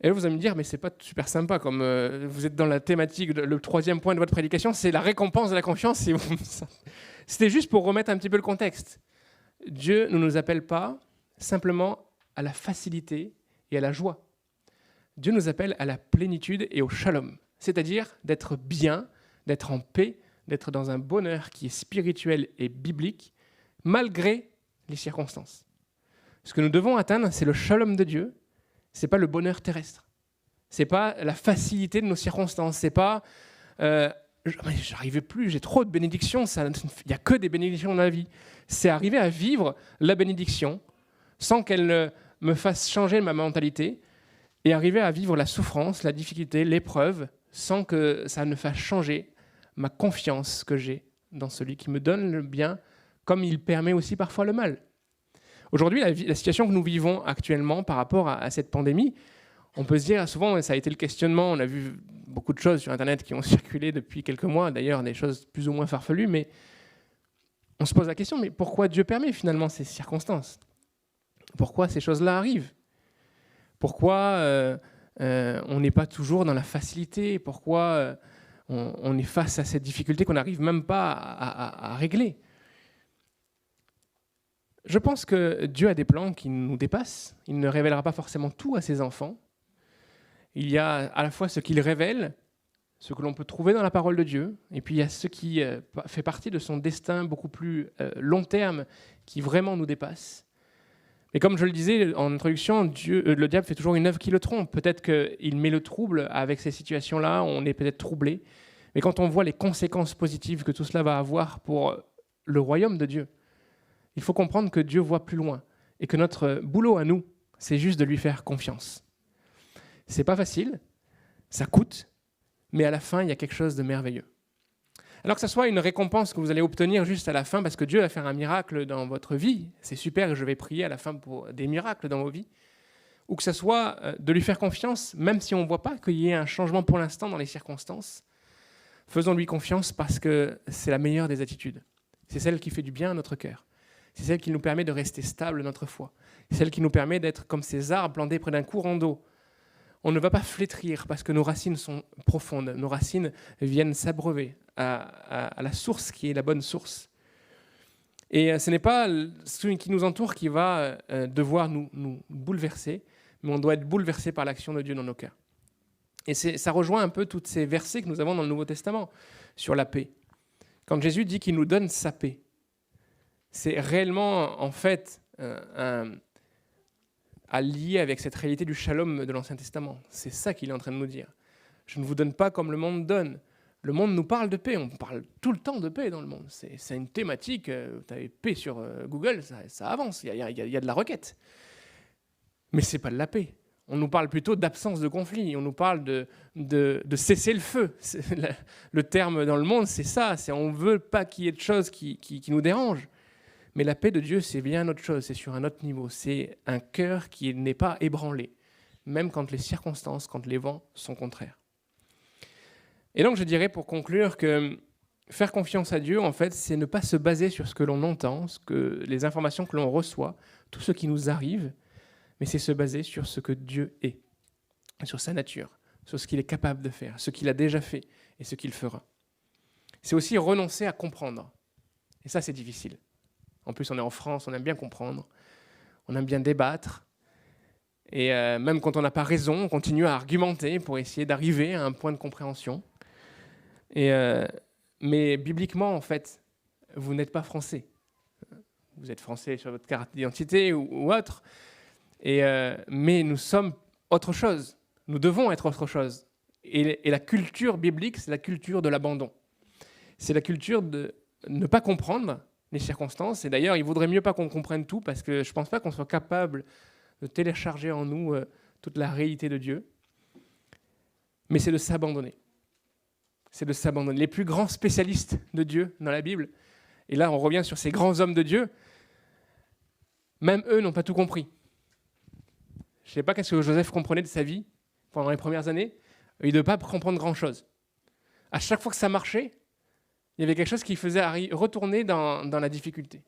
Speaker 1: Et là, vous allez me dire, mais c'est pas super sympa, comme vous êtes dans la thématique, le troisième point de votre prédication, c'est la récompense de la confiance. C'était juste pour remettre un petit peu le contexte. Dieu ne nous appelle pas simplement à la facilité et à la joie. Dieu nous appelle à la plénitude et au shalom, c'est-à-dire d'être bien, d'être en paix, d'être dans un bonheur qui est spirituel et biblique, malgré les circonstances. Ce que nous devons atteindre, c'est le shalom de Dieu, ce n'est pas le bonheur terrestre, ce n'est pas la facilité de nos circonstances, c'est pas j'arrivais plus, j'ai trop de bénédictions, il n'y a que des bénédictions dans la vie. C'est arriver à vivre la bénédiction sans qu'elle me fasse changer ma mentalité et arriver à vivre la souffrance, la difficulté, l'épreuve sans que ça ne fasse changer ma confiance que j'ai dans celui qui me donne le bien comme il permet aussi parfois le mal. Aujourd'hui, la situation que nous vivons actuellement par rapport à cette pandémie, on peut se dire souvent, ça a été le questionnement, on a vu beaucoup de choses sur Internet qui ont circulé depuis quelques mois, d'ailleurs des choses plus ou moins farfelues, mais on se pose la question, mais pourquoi Dieu permet finalement ces circonstances? Pourquoi ces choses-là arrivent? Pourquoi on n'est pas toujours dans la facilité? Pourquoi on est face à cette difficulté qu'on n'arrive même pas à régler? Je pense que Dieu a des plans qui nous dépassent. Il ne révélera pas forcément tout à ses enfants. Il y a à la fois ce qu'il révèle, ce que l'on peut trouver dans la parole de Dieu, et puis il y a ce qui fait partie de son destin beaucoup plus long terme, qui vraiment nous dépasse. Mais comme je le disais en introduction, le diable fait toujours une œuvre qui le trompe. Peut-être qu'il met le trouble avec ces situations-là, on est peut-être troublé. Mais quand on voit les conséquences positives que tout cela va avoir pour le royaume de Dieu, il faut comprendre que Dieu voit plus loin et que notre boulot à nous, c'est juste de lui faire confiance. C'est pas facile, ça coûte, mais à la fin, il y a quelque chose de merveilleux. Alors que ce soit une récompense que vous allez obtenir juste à la fin parce que Dieu va faire un miracle dans votre vie, c'est super, je vais prier à la fin pour des miracles dans vos vies, ou que ce soit de lui faire confiance, même si on ne voit pas qu'il y ait un changement pour l'instant dans les circonstances, faisons-lui confiance parce que c'est la meilleure des attitudes. C'est celle qui fait du bien à notre cœur. C'est celle qui nous permet de rester stable dans notre foi. C'est celle qui nous permet d'être comme ces arbres plantés près d'un courant d'eau. On ne va pas flétrir parce que nos racines sont profondes. Nos racines viennent s'abreuver à la source qui est la bonne source. Et ce n'est pas ce qui nous entoure qui va devoir nous bouleverser, mais on doit être bouleversé par l'action de Dieu dans nos cœurs. Et ça rejoint un peu tous ces versets que nous avons dans le Nouveau Testament sur la paix. Quand Jésus dit qu'il nous donne sa paix, c'est réellement en fait à lier avec cette réalité du shalom de l'Ancien Testament. C'est ça qu'il est en train de nous dire. Je ne vous donne pas comme le monde donne. Le monde nous parle de paix, on parle tout le temps de paix dans le monde. C'est une thématique, tu as paix sur Google, ça avance, il y a de la requête. Mais ce n'est pas de la paix. On nous parle plutôt d'absence de conflit, on nous parle de cesser le feu. Le terme dans le monde, c'est ça, on ne veut pas qu'il y ait de choses qui nous dérangent. Mais la paix de Dieu, c'est bien autre chose, c'est sur un autre niveau. C'est un cœur qui n'est pas ébranlé, même quand les circonstances, quand les vents sont contraires. Et donc je dirais pour conclure que faire confiance à Dieu, en fait, c'est ne pas se baser sur ce que l'on entend, les informations que l'on reçoit, tout ce qui nous arrive, mais c'est se baser sur ce que Dieu est, sur sa nature, sur ce qu'il est capable de faire, ce qu'il a déjà fait et ce qu'il fera. C'est aussi renoncer à comprendre. Et ça, c'est difficile. En plus, on est en France, on aime bien comprendre, on aime bien débattre. Et même quand on n'a pas raison, on continue à argumenter pour essayer d'arriver à un point de compréhension. Mais bibliquement, en fait, vous n'êtes pas français. Vous êtes français sur votre carte d'identité ou autre. Mais nous sommes autre chose. Nous devons être autre chose. Et la culture biblique, c'est la culture de l'abandon. C'est la culture de ne pas comprendre les circonstances. Et d'ailleurs, il vaudrait mieux pas qu'on comprenne tout, parce que je ne pense pas qu'on soit capable de télécharger en nous toute la réalité de Dieu. Mais c'est de s'abandonner. C'est de s'abandonner. Les plus grands spécialistes de Dieu dans la Bible, et là on revient sur ces grands hommes de Dieu, même eux n'ont pas tout compris. Je ne sais pas qu'est-ce que Joseph comprenait de sa vie pendant les premières années. Il ne devait pas comprendre grand-chose. À chaque fois que ça marchait, il y avait quelque chose qui faisait retourner dans la difficulté.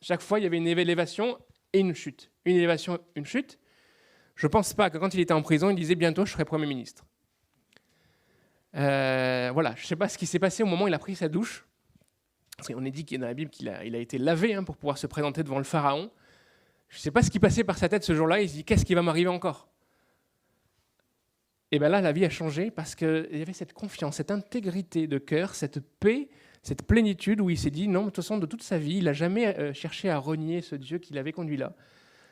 Speaker 1: Chaque fois, il y avait une élévation et une chute. Une élévation, une chute. Je ne pense pas que quand il était en prison, il disait bientôt je serai Premier ministre. Voilà, je ne sais pas ce qui s'est passé au moment où il a pris sa douche. Parce qu'on est dit qu'il y a dans la Bible qu'il a été lavé pour pouvoir se présenter devant le pharaon. Je ne sais pas ce qui passait par sa tête ce jour-là. Il se dit qu'est-ce qui va m'arriver encore? Et bien là, la vie a changé parce qu'il y avait cette confiance, cette intégrité de cœur, cette paix, cette plénitude où il s'est dit non, de toute façon, de toute sa vie, il n'a jamais cherché à renier ce Dieu qui l'avait conduit là.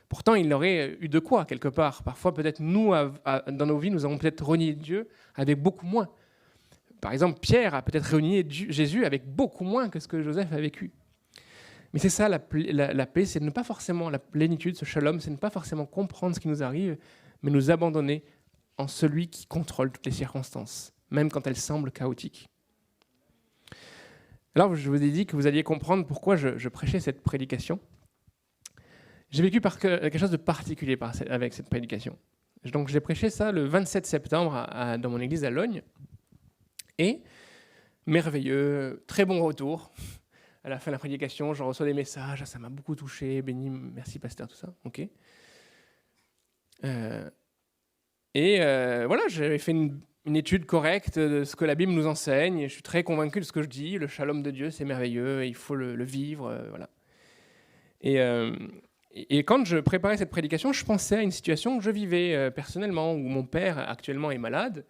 Speaker 1: Pourtant, il aurait eu de quoi, quelque part. Parfois, peut-être nous, dans nos vies, nous avons peut-être renié Dieu avec beaucoup moins. Par exemple, Pierre a peut-être renié Jésus avec beaucoup moins que ce que Joseph a vécu. Mais c'est ça, la paix, c'est ne pas forcément la plénitude, ce shalom, c'est ne pas forcément comprendre ce qui nous arrive, mais nous abandonner en celui qui contrôle toutes les circonstances, même quand elles semblent chaotiques. Alors, je vous ai dit que vous alliez comprendre pourquoi je prêchais cette prédication. J'ai vécu quelque chose de particulier avec cette prédication. Donc, j'ai prêché ça le 27 septembre dans mon église à Logne. Et, merveilleux, très bon retour. À la fin de la prédication, je reçois des messages, ça m'a beaucoup touché, béni, merci pasteur, tout ça. Ok. Voilà, j'avais fait une étude correcte de ce que la Bible nous enseigne. Et je suis très convaincu de ce que je dis. Le shalom de Dieu, c'est merveilleux, et il faut le vivre. Voilà. Et quand je préparais cette prédication, je pensais à une situation que je vivais personnellement, où mon père actuellement est malade.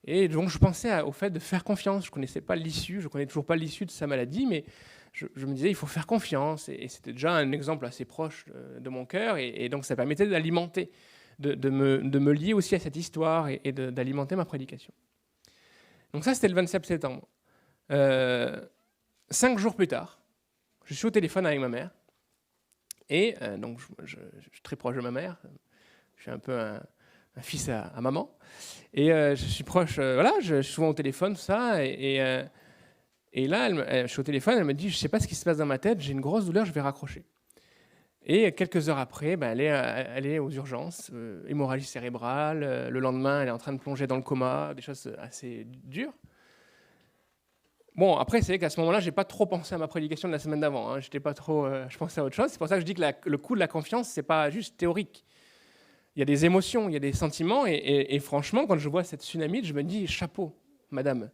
Speaker 1: Et donc je pensais au fait de faire confiance. Je ne connaissais pas l'issue, je ne connais toujours pas l'issue de sa maladie, mais je me disais il faut faire confiance. Et c'était déjà un exemple assez proche de mon cœur. Et donc ça permettait d'alimenter, de me lier aussi à cette histoire et d'alimenter ma prédication. Donc ça, c'était le 27 septembre. 5 jours plus tard, je suis au téléphone avec ma mère. Et donc je suis très proche de ma mère. Je suis un peu un fils à maman. Et je suis proche, voilà, je suis souvent au téléphone, tout ça. Et là, je suis au téléphone, elle me dit, je ne sais pas ce qui se passe dans ma tête, j'ai une grosse douleur, je vais raccrocher. Et quelques heures après, elle est aux urgences, hémorragie cérébrale. Le lendemain, elle est en train de plonger dans le coma, des choses assez dures. Bon, après, c'est vrai qu'à ce moment-là, je n'ai pas trop pensé à ma prédication de la semaine d'avant. J'étais pas trop, je pensais à autre chose. C'est pour ça que je dis que le coup de la confiance, ce n'est pas juste théorique. Il y a des émotions, il y a des sentiments. Et franchement, quand je vois cette tsunamite, je me dis chapeau, madame.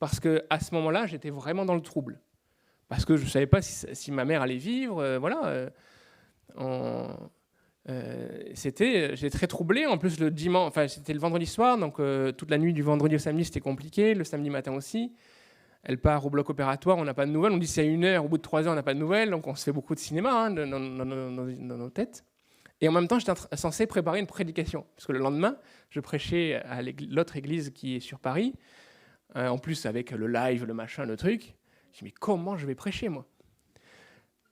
Speaker 1: Parce qu'à ce moment-là, j'étais vraiment dans le trouble. Parce que je ne savais pas si ma mère allait vivre. J'étais très troublé. En plus, le dimanche, enfin, c'était le vendredi soir. Donc, toute la nuit du vendredi au samedi, c'était compliqué. Le samedi matin aussi. Elle part au bloc opératoire, on n'a pas de nouvelles. On dit c'est à 1 heure, au bout de 3 heures, on n'a pas de nouvelles. Donc, on se fait beaucoup de cinéma dans nos têtes. Et en même temps, j'étais censé préparer une prédication. Parce que le lendemain, je prêchais à l'autre église qui est sur Paris. En plus, avec le live, le machin, le truc. Je dis, mais comment je vais prêcher, moi?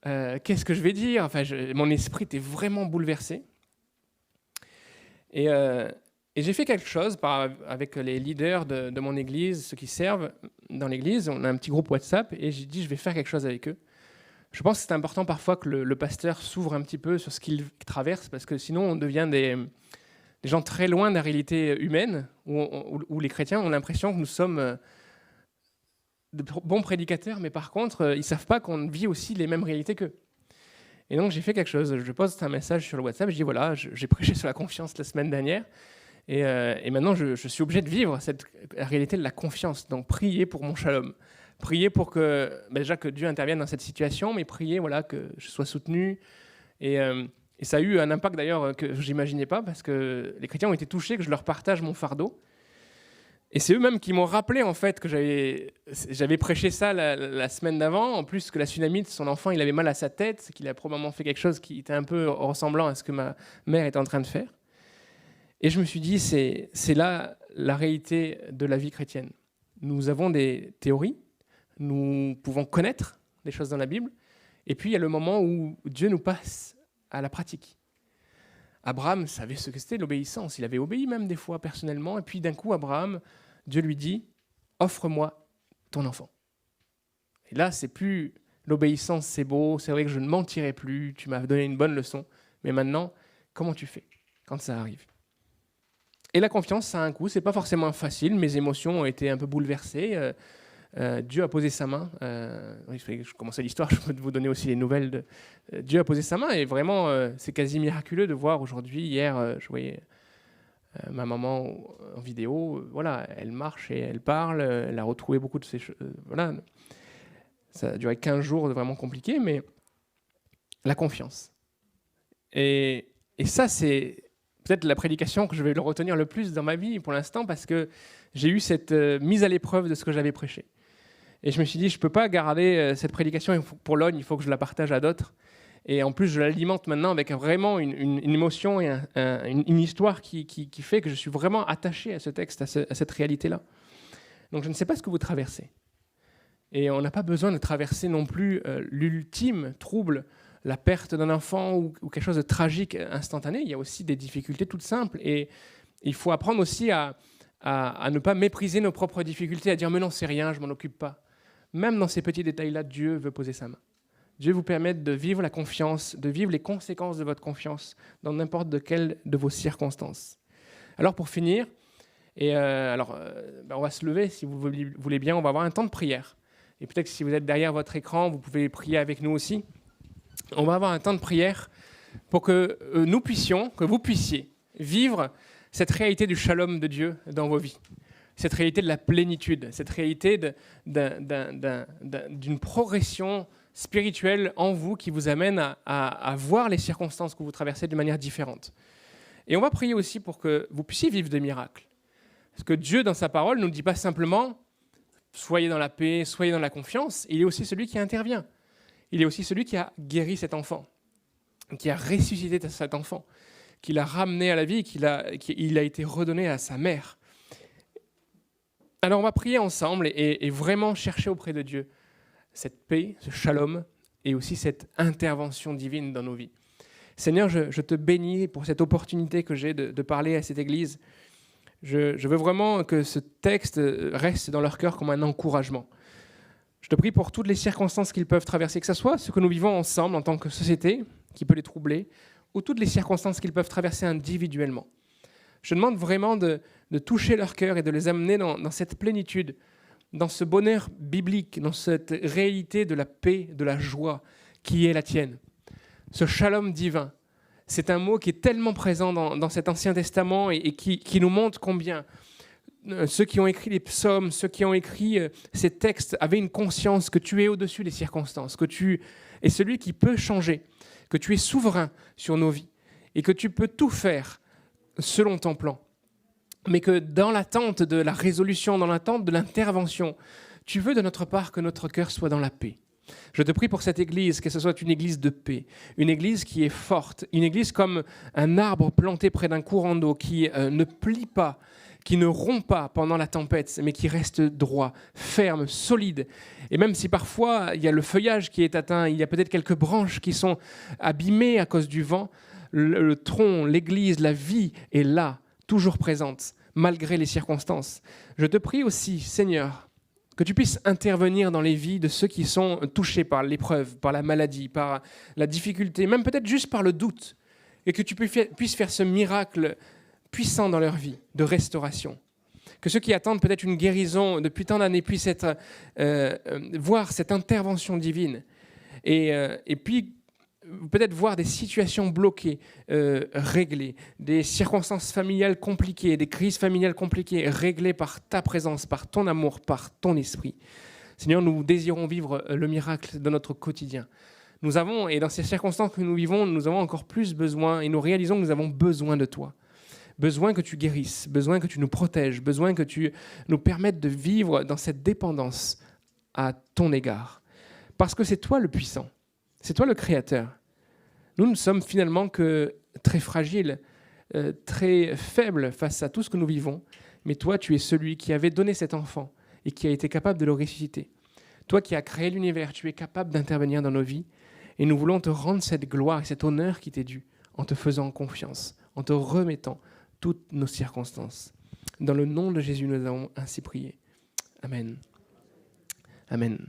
Speaker 1: Qu'est-ce que je vais dire? Enfin, mon esprit était vraiment bouleversé. Et j'ai fait quelque chose avec les leaders de mon église, ceux qui servent dans l'église. On a un petit groupe WhatsApp et j'ai dit, je vais faire quelque chose avec eux. Je pense que c'est important parfois que le pasteur s'ouvre un petit peu sur ce qu'il traverse, parce que sinon on devient des gens très loin de la réalité humaine, où les chrétiens ont l'impression que nous sommes de bons prédicateurs, mais par contre, ils ne savent pas qu'on vit aussi les mêmes réalités qu'eux. Et donc j'ai fait quelque chose, je poste un message sur le WhatsApp, je dis voilà, j'ai prêché sur la confiance la semaine dernière, et maintenant je suis obligé de vivre la réalité de la confiance, donc priez pour mon shalom. Priez pour déjà que Dieu intervienne dans cette situation, mais priez que je sois soutenu. Et ça a eu un impact d'ailleurs que je n'imaginais pas, parce que les chrétiens ont été touchés que je leur partage mon fardeau. Et c'est eux-mêmes qui m'ont rappelé en fait que j'avais prêché ça la semaine d'avant. En plus que la tsunamite, son enfant, il avait mal à sa tête, qu'il a probablement fait quelque chose qui était un peu ressemblant à ce que ma mère était en train de faire. Et je me suis dit, c'est là la réalité de la vie chrétienne. Nous avons des théories. Nous pouvons connaître des choses dans la Bible, et puis il y a le moment où Dieu nous passe à la pratique. Abraham savait ce que c'était l'obéissance, il avait obéi même des fois personnellement, et puis d'un coup Abraham, Dieu lui dit « offre-moi ton enfant ». Et là, c'est plus l'obéissance, c'est beau, c'est vrai que je ne mentirai plus, tu m'as donné une bonne leçon, mais maintenant, comment tu fais quand ça arrive ? Et la confiance, ça a un coût, c'est pas forcément facile, mes émotions ont été un peu bouleversées, Dieu a posé sa main. Il fallait que je commence l'histoire, je peux vous donner aussi les nouvelles. Dieu a posé sa main et vraiment, c'est quasi miraculeux de voir aujourd'hui. Hier, je voyais ma maman en vidéo. Voilà, elle marche et elle parle. Elle a retrouvé beaucoup de ses choses. Voilà. Ça a duré 15 jours de vraiment compliqué, mais la confiance. Et ça, c'est peut-être la prédication que je vais le retenir le plus dans ma vie pour l'instant, parce que j'ai eu cette mise à l'épreuve de ce que j'avais prêché. Et je me suis dit, je ne peux pas garder cette prédication pour Logne, il faut que je la partage à d'autres. Et en plus, je l'alimente maintenant avec vraiment une émotion et une histoire qui fait que je suis vraiment attaché à ce texte, à cette réalité-là. Donc je ne sais pas ce que vous traversez. Et on n'a pas besoin de traverser non plus l'ultime trouble, la perte d'un enfant ou quelque chose de tragique instantané. Il y a aussi des difficultés toutes simples. Et il faut apprendre aussi à ne pas mépriser nos propres difficultés, à dire « mais non, c'est rien, je ne m'en occupe pas ». Même dans ces petits détails-là, Dieu veut poser sa main. Dieu vous permet de vivre la confiance, de vivre les conséquences de votre confiance dans n'importe quelle de vos circonstances. Alors pour finir, on va se lever si vous voulez bien, on va avoir un temps de prière. Et peut-être que si vous êtes derrière votre écran, vous pouvez prier avec nous aussi. On va avoir un temps de prière pour que que vous puissiez vivre cette réalité du shalom de Dieu dans vos vies. Cette réalité de la plénitude, cette réalité d'une progression spirituelle en vous qui vous amène à voir les circonstances que vous traversez de manière différente. Et on va prier aussi pour que vous puissiez vivre des miracles. Parce que Dieu, dans sa parole, ne nous dit pas simplement « soyez dans la paix, soyez dans la confiance », il est aussi celui qui intervient. Il est aussi celui qui a guéri cet enfant, qui a ressuscité cet enfant, qui l'a ramené à la vie, qu'il a été redonné à sa mère. Alors on va prier ensemble et vraiment chercher auprès de Dieu cette paix, ce shalom, et aussi cette intervention divine dans nos vies. Seigneur, je te bénis pour cette opportunité que j'ai de parler à cette Église. Je veux vraiment que ce texte reste dans leur cœur comme un encouragement. Je te prie pour toutes les circonstances qu'ils peuvent traverser, que ce soit ce que nous vivons ensemble en tant que société, qui peut les troubler, ou toutes les circonstances qu'ils peuvent traverser individuellement. Je demande vraiment de toucher leur cœur et de les amener dans cette plénitude, dans ce bonheur biblique, dans cette réalité de la paix, de la joie qui est la tienne. Ce shalom divin, c'est un mot qui est tellement présent dans cet Ancien Testament et qui nous montre combien ceux qui ont écrit les psaumes, ceux qui ont écrit ces textes avaient une conscience que tu es au-dessus des circonstances, que tu es celui qui peut changer, que tu es souverain sur nos vies et que tu peux tout faire selon ton plan. Mais que dans l'attente de la résolution, dans l'attente de l'intervention, tu veux de notre part que notre cœur soit dans la paix. Je te prie pour cette Église, que ce soit une Église de paix, une Église qui est forte, une Église comme un arbre planté près d'un courant d'eau qui ne plie pas, qui ne rompt pas pendant la tempête, mais qui reste droit, ferme, solide. Et même si parfois il y a le feuillage qui est atteint, il y a peut-être quelques branches qui sont abîmées à cause du vent, le tronc, l'Église, la vie est là, toujours présente, malgré les circonstances. Je te prie aussi, Seigneur, que tu puisses intervenir dans les vies de ceux qui sont touchés par l'épreuve, par la maladie, par la difficulté, même peut-être juste par le doute, et que tu puisses faire ce miracle puissant dans leur vie de restauration. Que ceux qui attendent peut-être une guérison depuis tant d'années puissent voir cette intervention divine. Et puis, peut-être voir des situations bloquées, réglées, des circonstances familiales compliquées, des crises familiales compliquées, réglées par ta présence, par ton amour, par ton esprit. Seigneur, nous désirons vivre le miracle de notre quotidien. Nous avons, et dans ces circonstances que nous vivons, nous avons encore plus besoin, et nous réalisons que nous avons besoin de toi. Besoin que tu guérisses, besoin que tu nous protèges, besoin que tu nous permettes de vivre dans cette dépendance à ton égard. Parce que c'est toi le puissant, c'est toi le créateur. Nous ne sommes finalement que très fragiles, très faibles face à tout ce que nous vivons, mais toi tu es celui qui avait donné cet enfant et qui a été capable de le ressusciter. Toi qui as créé l'univers, tu es capable d'intervenir dans nos vies et nous voulons te rendre cette gloire et cet honneur qui t'est dû en te faisant confiance, en te remettant toutes nos circonstances. Dans le nom de Jésus, nous avons ainsi prié. Amen. Amen.